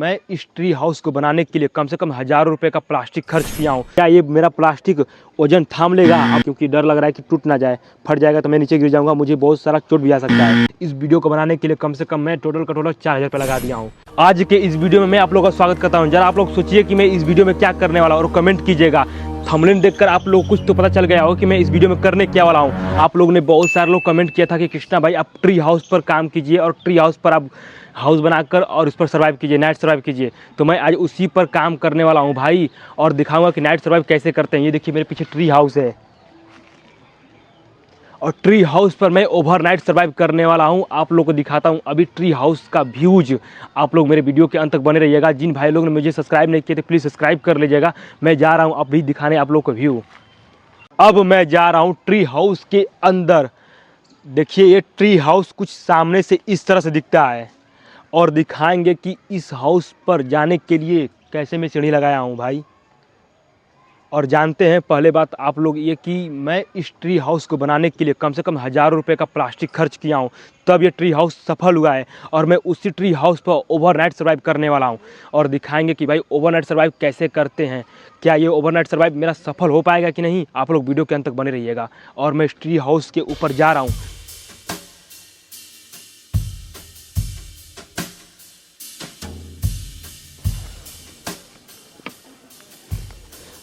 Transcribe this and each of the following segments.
मैं इस tree house को बनाने के लिए कम से कम हज़ारों रुपए का प्लास्टिक खर्च किया हूँ। क्या ये मेरा प्लास्टिक वजन थाम लेगा? क्योंकि डर लग रहा है कि टूट ना जाए, फट जाएगा तो मैं नीचे गिर जाऊंगा, मुझे बहुत सारा चोट भी आ सकता है। इस वीडियो को बनाने के लिए कम से कम मैं टोटल 4000 रुपये लगा दिया हूँ। आज के इस वीडियो में मैं आप लोगों का स्वागत करता हूँ। जरा आप लोग सोचिए कि मैं इस वीडियो में क्या करने वाला हूँ और कमेंट कीजिएगा। थंबनेल देखकर आप लोग कुछ तो पता चल गया हो कि मैं इस वीडियो में करने क्या वाला हूँ। आप लोगों ने बहुत सारे लोग कमेंट किया था कि कृष्णा भाई आप ट्री हाउस पर काम कीजिए और ट्री हाउस पर आप हाउस बनाकर और उस पर सर्वाइव कीजिए, नाइट सर्वाइव कीजिए। तो मैं आज उसी पर काम करने वाला हूँ भाई, और दिखाऊंगा कि नाइट सर्वाइव कैसे करते हैं। ये देखिए मेरे पीछे ट्री हाउस है और ट्री हाउस पर मैं ओवरनाइट सर्वाइव करने वाला हूं। आप लोगों को दिखाता हूं अभी ट्री हाउस का व्यूज। आप लोग मेरे वीडियो के अंत तक बने रहिएगा। जिन भाई लोग ने मुझे सब्सक्राइब नहीं किए थे प्लीज़ सब्सक्राइब कर लीजिएगा। मैं जा रहा हूं अभी दिखाने आप लोग को व्यू। अब मैं जा रहा हूं ट्री हाउस के अंदर। देखिए ये ट्री हाउस कुछ सामने से इस तरह से दिखता है और दिखाएंगे कि इस हाउस पर जाने के लिए कैसे मैं सीढ़ी लगाया हूँ भाई। और जानते हैं पहले बात आप लोग ये कि मैं इस ट्री हाउस को बनाने के लिए कम से कम हज़ारों रुपए का प्लास्टिक खर्च किया हूँ, तब ये ट्री हाउस सफल हुआ है। और मैं उसी ट्री हाउस पर ओवरनाइट सर्वाइव करने वाला हूँ और दिखाएंगे कि भाई ओवरनाइट सर्वाइव कैसे करते हैं। क्या ये ओवरनाइट सर्वाइव मेरा सफल हो पाएगा कि नहीं, आप लोग वीडियो के अंत तक बने रहिएगा। और मैं इस ट्री हाउस के ऊपर जा रहा हूँ।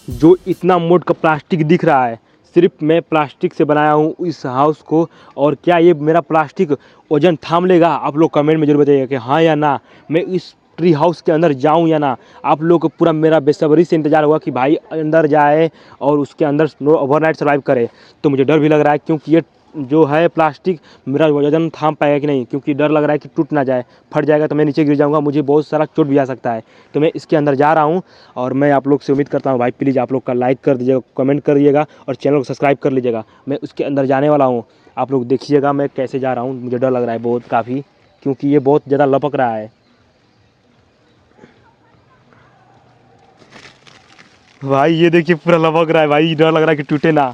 जो इतना मोटा का प्लास्टिक दिख रहा है, सिर्फ मैं प्लास्टिक से बनाया हूँ इस हाउस को। और क्या ये मेरा प्लास्टिक वजन थाम लेगा? आप लोग कमेंट में जरूर बताइएगा कि हाँ या ना, मैं इस ट्री हाउस के अंदर जाऊँ या ना। आप लोग को पूरा मेरा बेसब्री से इंतजार होगा कि भाई अंदर जाए और उसके अंदर ओवरनाइट सर्वाइव करे। तो मुझे डर भी लग रहा है क्योंकि ये जो है प्लास्टिक मेरा वजन थाम पाएगा कि नहीं, क्योंकि डर लग रहा है कि टूट ना जाए, फट जाएगा तो मैं नीचे गिर जाऊंगा, मुझे बहुत सारा चोट भी आ सकता है। तो मैं इसके अंदर जा रहा हूं और मैं आप लोग से उम्मीद करता हूं भाई प्लीज़ आप लोग का लाइक कर दीजिएगा, कमेंट कर दीजिएगा और चैनल को सब्सक्राइब कर लीजिएगा। मैं उसके अंदर जाने वाला हूँ, आप लोग देखिएगा मैं कैसे जा रहा हूँ। मुझे डर लग रहा है बहुत काफ़ी, क्योंकि ये बहुत ज़्यादा लपक रहा है भाई। ये देखिए पूरा लपक रहा है भाई, डर लग रहा है कि टूटे ना।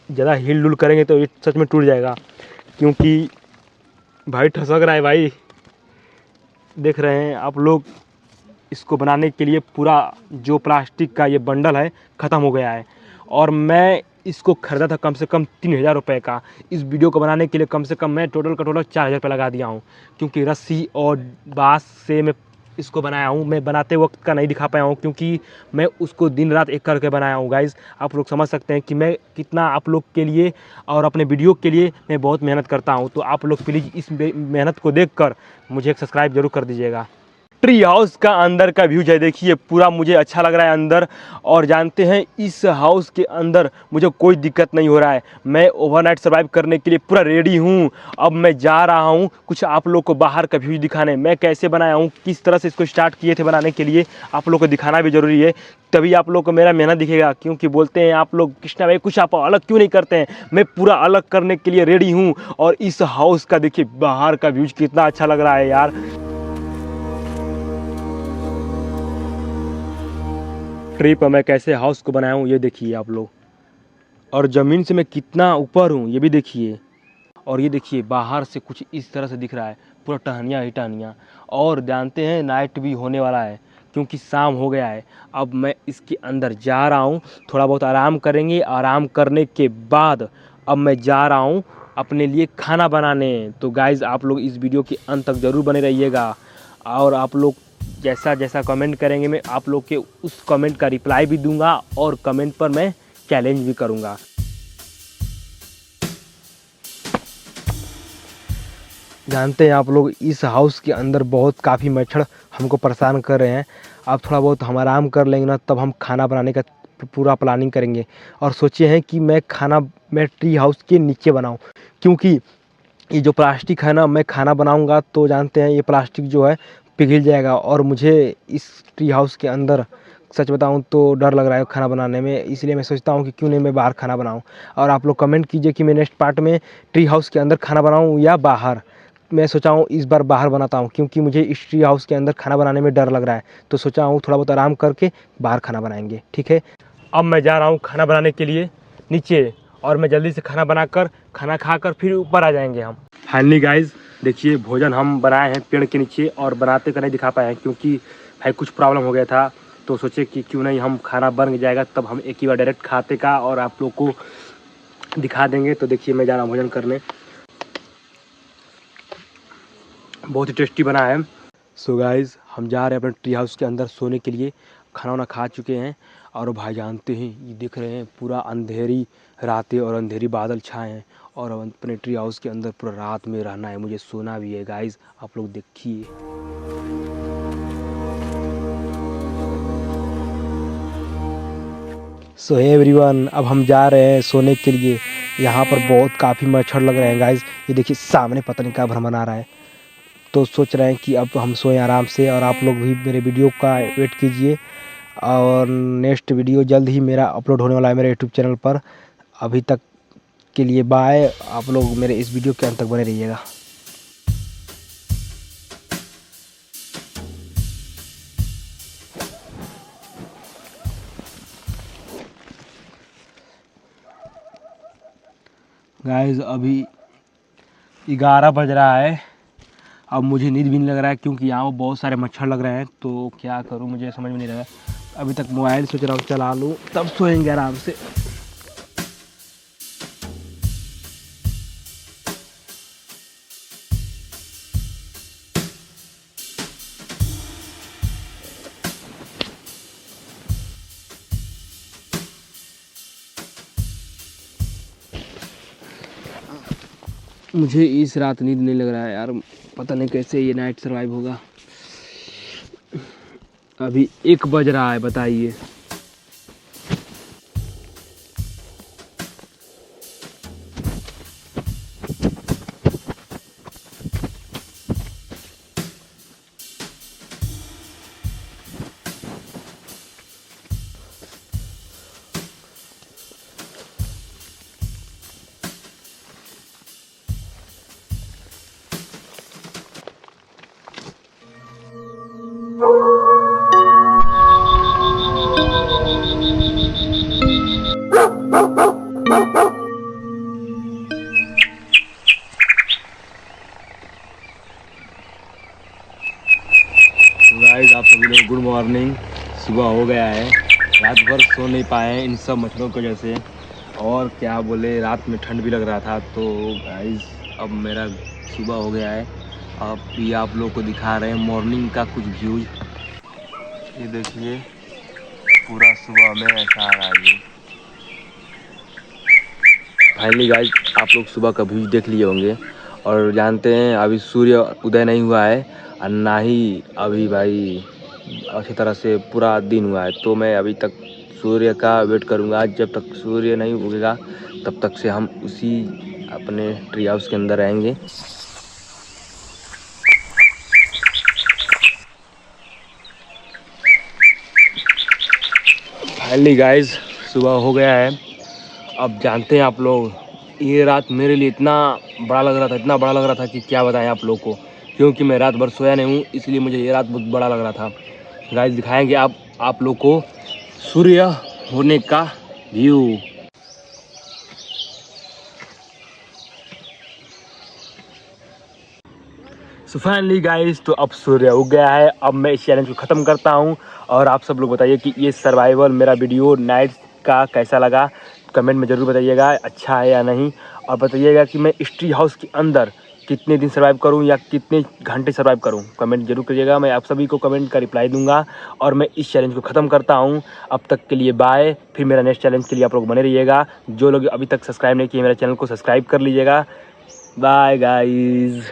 ज़्यादा हिल डुल करेंगे तो ये सच में टूट जाएगा, क्योंकि भाई ठसक रहा है भाई। देख रहे हैं आप लोग, इसको बनाने के लिए पूरा जो प्लास्टिक का ये बंडल है ख़त्म हो गया है और मैं इसको ख़रीदा था कम से कम 3000 रुपये का। इस वीडियो को बनाने के लिए कम से कम मैं टोटल 4000 रुपये लगा दिया हूँ, क्योंकि रस्सी और बाँस से मैं इसको बनाया हूँ। मैं बनाते वक्त का नहीं दिखा पाया हूँ क्योंकि मैं उसको दिन रात एक करके बनाया हूँ गाइज़। आप लोग समझ सकते हैं कि मैं कितना आप लोग के लिए और अपने वीडियो के लिए मैं बहुत मेहनत करता हूँ। तो आप लोग प्लीज़ इस मेहनत को देखकर मुझे एक सब्सक्राइब जरूर कर दीजिएगा। ट्री हाउस का अंदर का व्यू है, देखिए पूरा मुझे अच्छा लग रहा है अंदर। और जानते हैं इस हाउस के अंदर मुझे कोई दिक्कत नहीं हो रहा है। मैं ओवरनाइट सर्वाइव करने के लिए पूरा रेडी हूँ। अब मैं जा रहा हूँ कुछ आप लोग को बाहर का व्यू दिखाने, मैं कैसे बनाया हूँ, किस तरह से इसको स्टार्ट किए थे बनाने के लिए। आप लोग को दिखाना भी ज़रूरी है, तभी आप लोग को मेरा मेहनत दिखेगा। क्योंकि बोलते हैं आप लोग कृष्णा भाई कुछ आप अलग क्यों नहीं करते हैं, मैं पूरा अलग करने के लिए रेडी हूँ। और इस हाउस का देखिए बाहर का व्यूज कितना अच्छा लग रहा है यार। ट्री पर मैं कैसे हाउस को बनाया हूँ ये देखिए आप लोग, और ज़मीन से मैं कितना ऊपर हूँ ये भी देखिए। और ये देखिए बाहर से कुछ इस तरह से दिख रहा है, पूरा टहनियाँ ही टहनियाँ। और जानते हैं नाइट भी होने वाला है क्योंकि शाम हो गया है। अब मैं इसके अंदर जा रहा हूँ, थोड़ा बहुत आराम करेंगे। आराम करने के बाद अब मैं जा रहा हूँ अपने लिए खाना बनाने। तो गाइज़ आप लोग इस वीडियो के अंत तक ज़रूर बने रहिएगा। और आप लोग जैसा जैसा कमेंट करेंगे मैं आप लोग के उस कमेंट का रिप्लाई भी दूंगा और कमेंट पर मैं चैलेंज भी करूंगा। जानते हैं आप लोग इस हाउस के अंदर बहुत काफ़ी मच्छर हमको परेशान कर रहे हैं। अब थोड़ा बहुत हम आराम कर लेंगे ना, तब हम खाना बनाने का पूरा प्लानिंग करेंगे। और सोचे हैं कि मैं ट्री हाउस के नीचे बनाऊं, क्योंकि ये जो प्लास्टिक है ना, मैं खाना बनाऊंगा तो जानते हैं ये प्लास्टिक जो है पिघल जाएगा। और मुझे इस ट्री हाउस के अंदर सच बताऊं तो डर लग रहा है खाना बनाने में, इसलिए मैं सोचता हूं कि क्यों नहीं मैं बाहर खाना बनाऊं। और आप लोग कमेंट कीजिए कि मैं नेक्स्ट पार्ट में ट्री हाउस के अंदर खाना बनाऊं या बाहर। मैं सोचा हूँ इस बार बाहर बनाता हूँ, क्योंकि मुझे इस ट्री हाउस के अंदर खाना बनाने में डर लग रहा है। तो सोचा हूँ थोड़ा बहुत आराम करके बाहर खाना बनाएंगे, ठीक है। अब मैं जा रहा हूँ खाना बनाने के लिए नीचे, और मैं जल्दी से खाना बनाकर खाना खाकर फिर ऊपर आ जाएंगे हम। फाइनली गाइज देखिए भोजन हम बनाए हैं पेड़ के नीचे और बनाते का नहीं दिखा पाए हैं क्योंकि भाई कुछ प्रॉब्लम हो गया था। तो सोचे कि क्यों नहीं हम खाना बन जाएगा तब हम एक ही बार डायरेक्ट खाते का और आप लोग को दिखा देंगे। तो देखिए मैं जा रहा हूँ भोजन करने, बहुत ही टेस्टी बना है। सो गाइस हम जा रहे हैं अपने ट्री हाउस के अंदर सोने के लिए। खाना वाना खा चुके हैं और भाई जानते हैं ये दिख रहे हैं पूरा अंधेरी रातें और अंधेरी बादल छाए हैं और अपने ट्री हाउस के अंदर पूरा रात में रहना है, मुझे सोना भी है। गाइस आप लोग देखिए। सो हे एवरीवन, अब हम जा रहे हैं सोने के लिए। यहाँ पर बहुत काफ़ी मच्छर लग रहे हैं गाइस, ये देखिए सामने पता नहीं क्या भ्रमण आ रहा है। तो सोच रहे हैं कि अब हम सोएं आराम से और आप लोग भी मेरे वीडियो का वेट कीजिए और नेक्स्ट वीडियो जल्द ही मेरा अपलोड होने वाला है मेरे यूट्यूब चैनल पर। अभी तक के लिए बाय, आप लोग मेरे इस वीडियो के अंत तक बने रहिएगा। गाइस अभी 11 बज रहा है, अब मुझे नींद भी नहीं लग रहा है क्योंकि यहाँ पर बहुत सारे मच्छर लग रहे हैं। तो क्या करूँ मुझे समझ में नहीं लगा। अभी तक मोबाइल सोच रहा हूँ चला लूँ तब सोएंगे आराम से। मुझे इस रात नींद नहीं लग रहा है यार, पता नहीं कैसे ये नाइट सरवाइव होगा। अभी 1 बज रहा है, बताइए। गाइस आप सभी लोग गुड मॉर्निंग। सुबह हो गया है, रात भर सो नहीं पाए हैं इन सब मच्छरों की वजह से और क्या बोले रात में ठंड भी लग रहा था। तो गाइस अब मेरा सुबह हो गया है, अब भी आप लोग को दिखा रहे हैं मॉर्निंग का कुछ व्यूज। ये देखिए पूरा सुबह में ऐसा आ रहा है। फाइनली गाइस आप लोग सुबह का व्यूज देख लिए होंगे और जानते हैं अभी सूर्य उदय नहीं हुआ है और ना ही अभी भाई अच्छी तरह से पूरा दिन हुआ है। तो मैं अभी तक सूर्य का वेट करूंगा, जब तक सूर्य नहीं उगेगा तब तक से हम उसी अपने ट्री हाउस के अंदर रहेंगे। फाइनली गाइस सुबह हो गया है। अब जानते हैं आप लोग ये रात मेरे लिए इतना बड़ा लग रहा था, इतना बड़ा लग रहा था कि क्या बताएं आप लोग को, क्योंकि मैं रात भर सोया नहीं हूँ इसलिए मुझे ये रात बहुत बड़ा लग रहा था। गाइस दिखाएंगे आप लोग को सूर्य होने का व्यू। सो फाइनली गाइस तो अब सूर्य उग गया है। अब मैं इस चैलेंज को ख़त्म करता हूँ और आप सब लोग बताइए कि ये सर्वाइवल मेरा वीडियो नाइट का कैसा लगा, कमेंट में ज़रूर बताइएगा अच्छा है या नहीं। और बताइएगा कि मैं इस ट्री हाउस के अंदर कितने दिन सर्वाइव करूं या कितने घंटे सर्वाइव करूं, कमेंट जरूर करिएगा। मैं आप सभी को कमेंट का रिप्लाई दूंगा और मैं इस चैलेंज को ख़त्म करता हूं। अब तक के लिए बाय, फिर मेरा नेक्स्ट चैलेंज के लिए आप लोग बने रहिएगा। जो लोग अभी तक सब्सक्राइब नहीं किए मेरे चैनल को सब्सक्राइब कर लीजिएगा। Bye guys.